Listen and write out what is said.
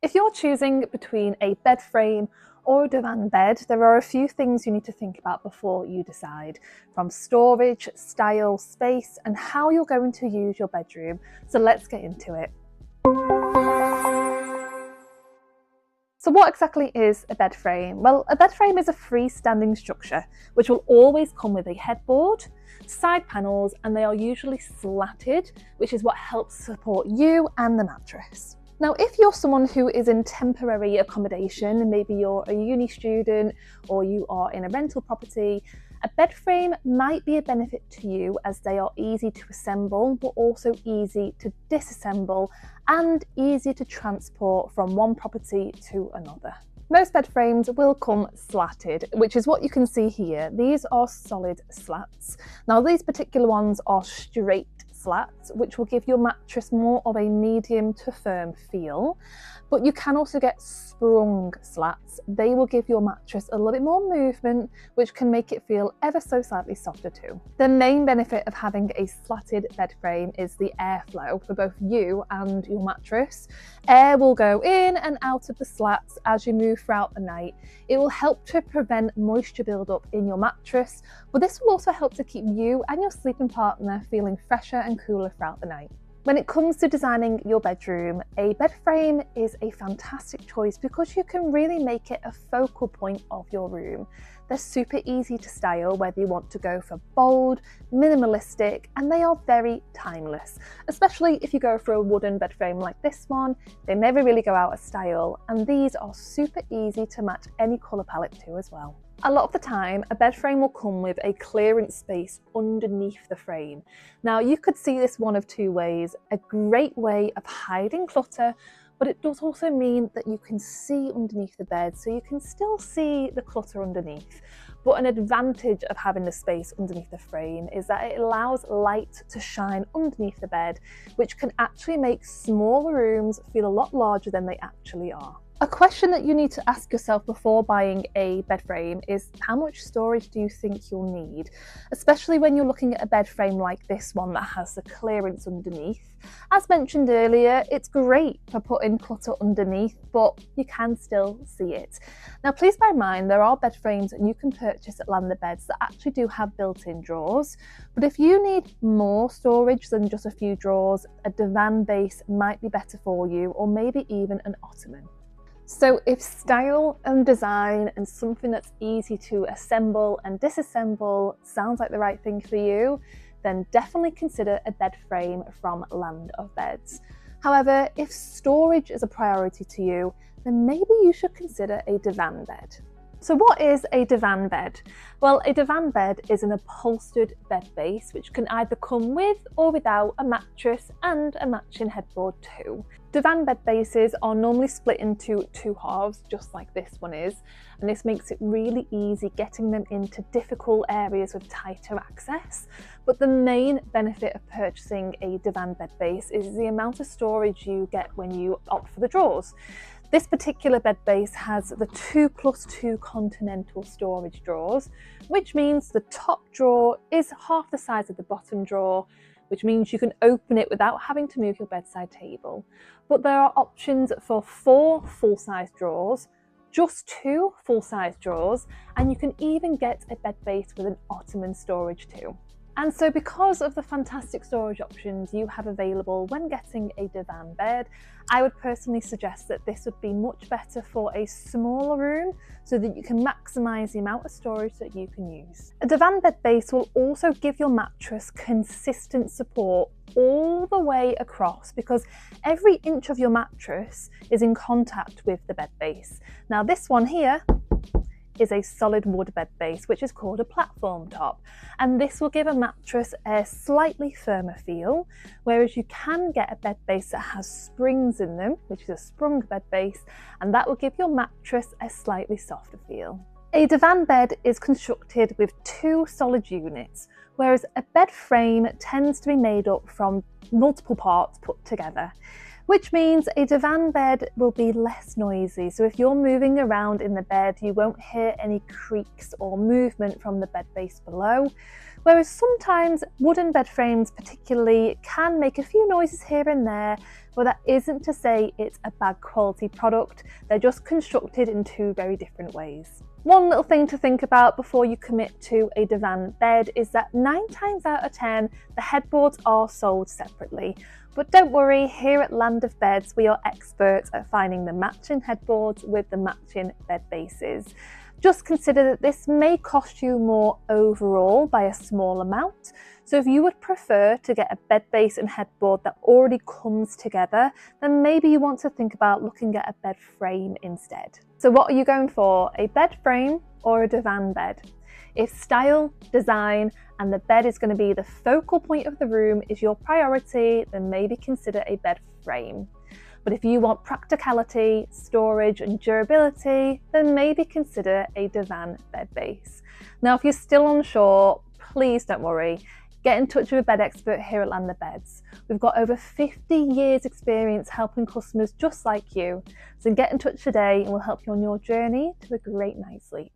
If you're choosing between a bed frame or a divan bed, there are a few things you need to think about before you decide, from storage, style, space, and how you're going to use your bedroom. So let's get into it. So what exactly is a bed frame? Well, a bed frame is a freestanding structure which will always come with a headboard, side panels, and they are usually slatted, which is what helps support you and the mattress. Now, if you're someone who is in temporary accommodation, maybe you're a uni student or you are in a rental property, a bed frame might be a benefit to you as they are easy to assemble, but also easy to disassemble and easy to transport from one property to another. Most bed frames will come slatted, which is what you can see here. These are solid slats. Now, these particular ones are straight slats, which will give your mattress more of a medium to firm feel, but you can also get sprung slats. They will give your mattress a little bit more movement, which can make it feel ever so slightly softer too. The main benefit of having a slatted bed frame is the airflow for both you and your mattress. Air will go in and out of the slats as you move throughout the night. It will help to prevent moisture buildup in your mattress, but this will also help to keep you and your sleeping partner feeling fresher and cooler throughout the night. When it comes to designing your bedroom, a bed frame is a fantastic choice because you can really make it a focal point of your room. They're super easy to style, whether you want to go for bold, minimalistic, and they are very timeless. Especially if you go for a wooden bed frame like this one, they never really go out of style, and these are super easy to match any colour palette to as well. A lot of the time, a bed frame will come with a clearance space underneath the frame. Now, you could see this one of two ways. A great way of hiding clutter, but it does also mean that you can see underneath the bed, so you can still see the clutter underneath. But an advantage of having the space underneath the frame is that it allows light to shine underneath the bed, which can actually make smaller rooms feel a lot larger than they actually are. A question that you need to ask yourself before buying a bed frame is how much storage do you think you'll need? Especially when you're looking at a bed frame like this one that has the clearance underneath. As mentioned earlier, it's great for putting clutter underneath, but you can still see it. Now, please bear in mind there are bed frames that you can purchase at Land the Beds that actually do have built-in drawers. But if you need more storage than just a few drawers, a divan base might be better for you, or maybe even an Ottoman. So if style and design and something that's easy to assemble and disassemble sounds like the right thing for you, then definitely consider a bed frame from Land of Beds. However, if storage is a priority to you, then maybe you should consider a divan bed. So what is a divan bed? Well, a divan bed is an upholstered bed base which can either come with or without a mattress and a matching headboard too. Divan bed bases are normally split into two halves, just like this one is, and this makes it really easy getting them into difficult areas with tighter access. But the main benefit of purchasing a divan bed base is the amount of storage you get when you opt for the drawers. This particular bed base has the 2+2 continental storage drawers, which means the top drawer is half the size of the bottom drawer, which means you can open it without having to move your bedside table. But there are options for 4 full-size drawers, just 2 full-size drawers, and you can even get a bed base with an Ottoman storage too. And so because of the fantastic storage options you have available when getting a divan bed, I would personally suggest that this would be much better for a smaller room so that you can maximise the amount of storage that you can use. A divan bed base will also give your mattress consistent support all the way across because every inch of your mattress is in contact with the bed base. Now this one here is a solid wood bed base, which is called a platform top, and this will give a mattress a slightly firmer feel, whereas you can get a bed base that has springs in them, which is a sprung bed base, and that will give your mattress a slightly softer feel. A divan bed is constructed with 2 solid units, whereas a bed frame tends to be made up from multiple parts put together. which means a divan bed will be less noisy. So if you're moving around in the bed, you won't hear any creaks or movement from the bed base below. Whereas sometimes wooden bed frames particularly can make a few noises here and there, but that isn't to say it's a bad quality product. They're just constructed in two very different ways. One little thing to think about before you commit to a divan bed is that 9 times out of 10, the headboards are sold separately. But don't worry, here at Land of Beds, we are experts at finding the matching headboards with the matching bed bases. Just consider that this may cost you more overall by a small amount. So if you would prefer to get a bed base and headboard that already comes together, then maybe you want to think about looking at a bed frame instead. So what are you going for, a bed frame or a divan bed? If style, design, and the bed is going to be the focal point of the room is your priority, then maybe consider a bed frame. But if you want practicality, storage, and durability, then maybe consider a divan bed base. Now, if you're still unsure, please don't worry. Get in touch with a bed expert here at Land of Beds. We've got over 50 years experience helping customers just like you. So get in touch today and we'll help you on your journey to a great night's sleep.